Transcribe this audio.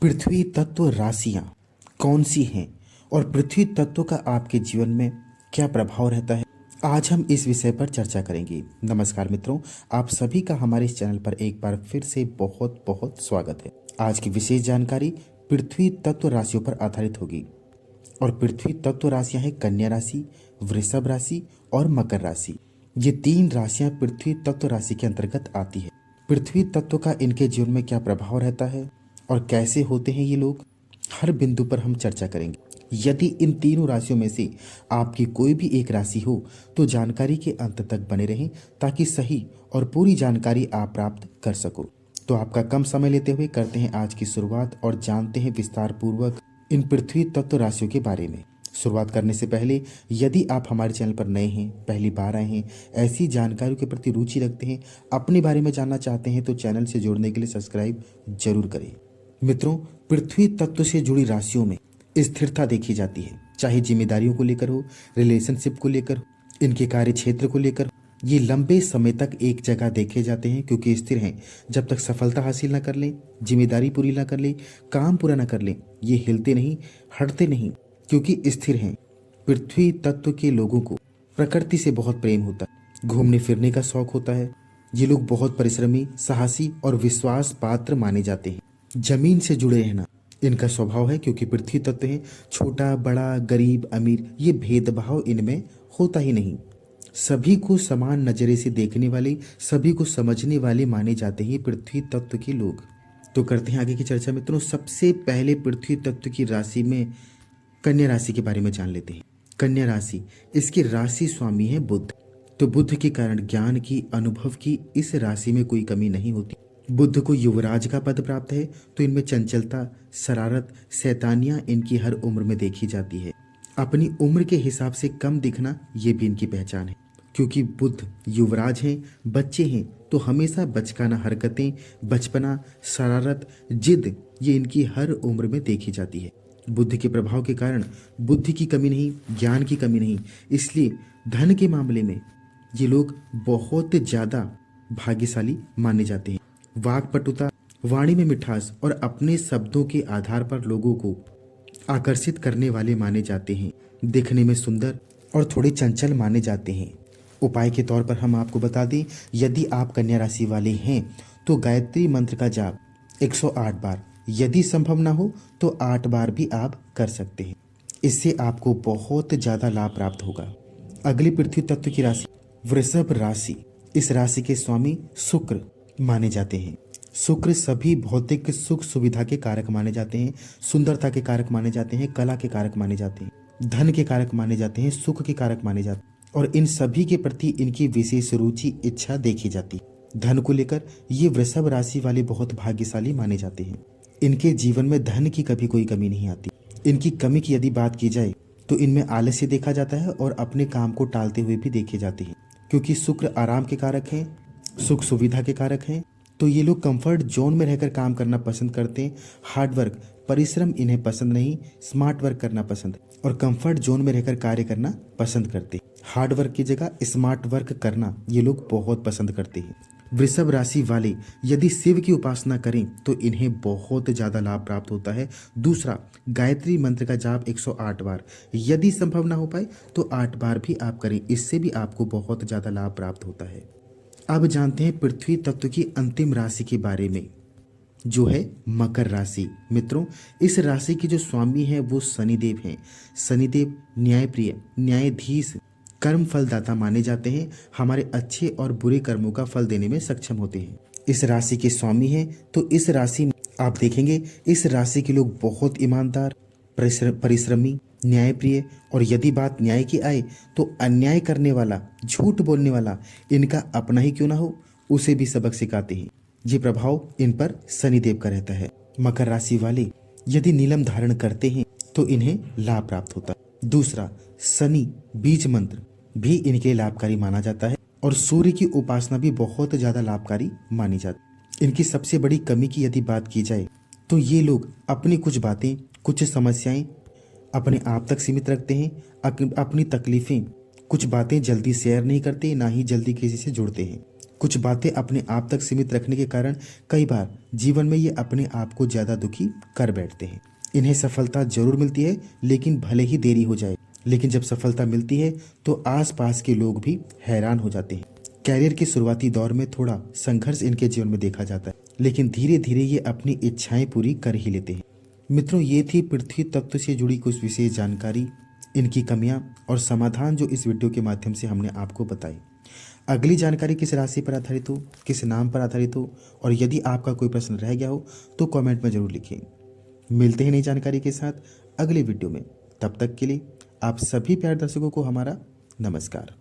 पृथ्वी तत्व राशियां कौन सी हैं और पृथ्वी तत्व का आपके जीवन में क्या प्रभाव रहता है, आज हम इस विषय पर चर्चा करेंगे। नमस्कार मित्रों, आप सभी का हमारे इस चैनल पर एक बार फिर से बहुत बहुत स्वागत है। आज की विशेष जानकारी पृथ्वी तत्व राशियों पर आधारित होगी और पृथ्वी तत्व राशियां हैं कन्या राशि, वृषभ राशि और मकर राशि। ये तीन राशियां पृथ्वी तत्व राशि के अंतर्गत आती है। पृथ्वी तत्व का इनके जीवन में क्या प्रभाव रहता है और कैसे होते हैं ये लोग, हर बिंदु पर हम चर्चा करेंगे। यदि इन तीनों राशियों में से आपकी कोई भी एक राशि हो तो जानकारी के अंत तक बने रहें ताकि सही और पूरी जानकारी आप प्राप्त कर सको। तो आपका कम समय लेते हुए करते हैं आज की शुरुआत और जानते हैं विस्तार पूर्वक इन पृथ्वी तत्व राशियों के बारे में। शुरुआत करने से पहले यदि आप हमारे चैनल पर नए हैं, पहली बार आए हैं, ऐसी जानकारियों के प्रति रुचि रखते हैं, अपने बारे में जानना चाहते हैं तो चैनल से जुड़ने के लिए सब्सक्राइब जरूर करें। मित्रों, पृथ्वी तत्व से जुड़ी राशियों में स्थिरता देखी जाती है, चाहे जिम्मेदारियों को लेकर हो, रिलेशनशिप को लेकर हो, इनके कार्य क्षेत्र को लेकर। ये लंबे समय तक एक जगह देखे जाते हैं क्योंकि स्थिर हैं। जब तक सफलता हासिल न कर लें, जिम्मेदारी पूरी ना कर लें, काम पूरा ना कर लें, ये हिलते नहीं, हटते नहीं क्योंकि स्थिर हैं। पृथ्वी तत्व के लोगों को प्रकृति से बहुत प्रेम होता है, घूमने फिरने का शौक होता है। ये लोग बहुत परिश्रमी, साहसी और विश्वास पात्र माने जाते हैं। जमीन से जुड़े रहना इनका स्वभाव है क्योंकि पृथ्वी तत्व है। छोटा बड़ा, गरीब अमीर, ये भेदभाव इनमें होता ही नहीं। सभी को समान नजरे से देखने वाले, सभी को समझने वाले माने जाते हैं पृथ्वी तत्व के लोग। तो करते हैं आगे की चर्चा मित्रों। सबसे पहले पृथ्वी तत्व की राशि में कन्या राशि के बारे में जान लेते हैं। कन्या राशि, इसकी राशि स्वामी है बुध। तो बुध के कारण ज्ञान की, अनुभव की इस राशि में कोई कमी नहीं होती। बुध को युवराज का पद प्राप्त है तो इनमें चंचलता, शरारत, शैतानियां इनकी हर उम्र में देखी जाती है। अपनी उम्र के हिसाब से कम दिखना ये भी इनकी पहचान है। क्योंकि बुध युवराज हैं, बच्चे हैं तो हमेशा बचकाना हरकतें, बचपना, शरारत, जिद ये इनकी हर उम्र में देखी जाती है। बुद्ध के प्रभाव के कारण बुद्धि की कमी नहीं, ज्ञान की कमी नहीं, इसलिए धन के मामले में ये लोग बहुत ज्यादा भाग्यशाली माने जाते हैं। वाक्पटुता, वाणी में मिठास और अपने शब्दों के आधार पर लोगों को आकर्षित करने वाले माने जाते हैं। दिखने में सुंदर और थोड़े चंचल माने जाते हैं। उपाय के तौर पर हम आपको बता दें, यदि आप कन्या राशि वाले हैं तो गायत्री मंत्र का जाप 108 बार, यदि संभव ना हो तो 8 बार भी आप कर सकते हैं। इससे आपको बहुत ज्यादा लाभ प्राप्त होगा। अगली पृथ्वी तत्व की राशि वृषभ राशि। इस राशि के स्वामी शुक्र माने जाते हैं। शुक्र सभी भौतिक सुख सुविधा के कारक माने जाते हैं, सुंदरता के कारक माने जाते हैं, कला के कारक माने जाते हैं, धन के कारक माने जाते हैं, सुख के कारक माने जाते हैं और इन सभी के प्रति इनकी विशेष रुचि, इच्छा देखी जाती है। धन को लेकर ये वृषभ राशि वाले बहुत भाग्यशाली माने जाते हैं। इनके जीवन में धन की कभी कोई कमी नहीं आती। इनकी कमी की यदि बात की जाए तो इनमें आलस्य देखा जाता है और अपने काम को टालते हुए भी देखे जाते हैं। क्योंकि शुक्र आराम के कारक हैं, सुख सुविधा के कारक हैं, तो ये लोग कंफर्ट जोन में रहकर काम करना पसंद करते हैं। हार्ड वर्क, परिश्रम इन्हें पसंद नहीं, स्मार्ट वर्क करना पसंद और कंफर्ट जोन में रहकर कार्य करना पसंद करते हैं। हार्ड वर्क की जगह स्मार्ट वर्क करना ये लोग बहुत पसंद करते हैं। वृषभ राशि वाले यदि शिव की उपासना करें तो इन्हें बहुत ज्यादा लाभ प्राप्त होता है। दूसरा, गायत्री मंत्र का जाप 108 बार, यदि संभव ना हो पाए तो 8 बार भी आप करें, इससे भी आपको बहुत ज्यादा लाभ प्राप्त होता है। अब जानते हैं पृथ्वी तत्व की अंतिम राशि के बारे में, जो है मकर राशि। मित्रों, इस राशि के जो स्वामी हैं वो शनिदेव हैं। शनिदेव न्यायप्रिय, न्यायाधीश, कर्म फलदाता माने जाते हैं। हमारे अच्छे और बुरे कर्मों का फल देने में सक्षम होते हैं। इस राशि के स्वामी हैं तो इस राशि में आप देखेंगे इस राशि के लोग बहुत ईमानदार, परिश्रमी, न्यायप्रिय और यदि बात न्याय की आए तो अन्याय करने वाला, झूठ बोलने वाला इनका अपना ही क्यों ना हो उसे भी सबक सिखाते हैं। ये प्रभाव इन पर शनिदेव का रहता है। मकर राशि वाले यदि नीलम धारण करते हैं तो इन्हें लाभ प्राप्त होता है। दूसरा, शनि बीज मंत्र भी इनके लाभकारी माना जाता है और सूर्य की उपासना भी बहुत ज्यादा लाभकारी मानी जाती है। इनकी सबसे बड़ी कमी की यदि बात की जाए तो ये लोग अपनी कुछ बातें, कुछ समस्याएं अपने आप तक सीमित रखते हैं। अपनी तकलीफें, कुछ बातें जल्दी शेयर नहीं करते, ना ही जल्दी किसी से जुड़ते हैं। कुछ बातें अपने आप तक सीमित रखने के कारण कई बार जीवन में ये अपने आप को ज़्यादा दुखी कर बैठते हैं। इन्हें सफलता जरूर मिलती है, लेकिन भले ही देरी हो जाए, लेकिन जब सफलता मिलती है तो आसपास के लोग भी हैरान हो जाते हैं। कैरियर के शुरुआती दौर में थोड़ा संघर्ष इनके जीवन में देखा जाता है, लेकिन धीरे धीरे ये अपनी इच्छाएं पूरी कर ही लेते हैं। मित्रों, ये थी पृथ्वी तत्व से जुड़ी कुछ विशेष जानकारी, इनकी कमियां और समाधान जो इस वीडियो के माध्यम से हमने आपको बताई। अगली जानकारी किस राशि पर आधारित हो, किस नाम पर आधारित हो, और यदि आपका कोई प्रश्न रह गया हो तो कमेंट में जरूर लिखें। मिलते हैं नई जानकारी के साथ अगले वीडियो में। तब तक के लिए आप सभी प्यारे दर्शकों को हमारा नमस्कार।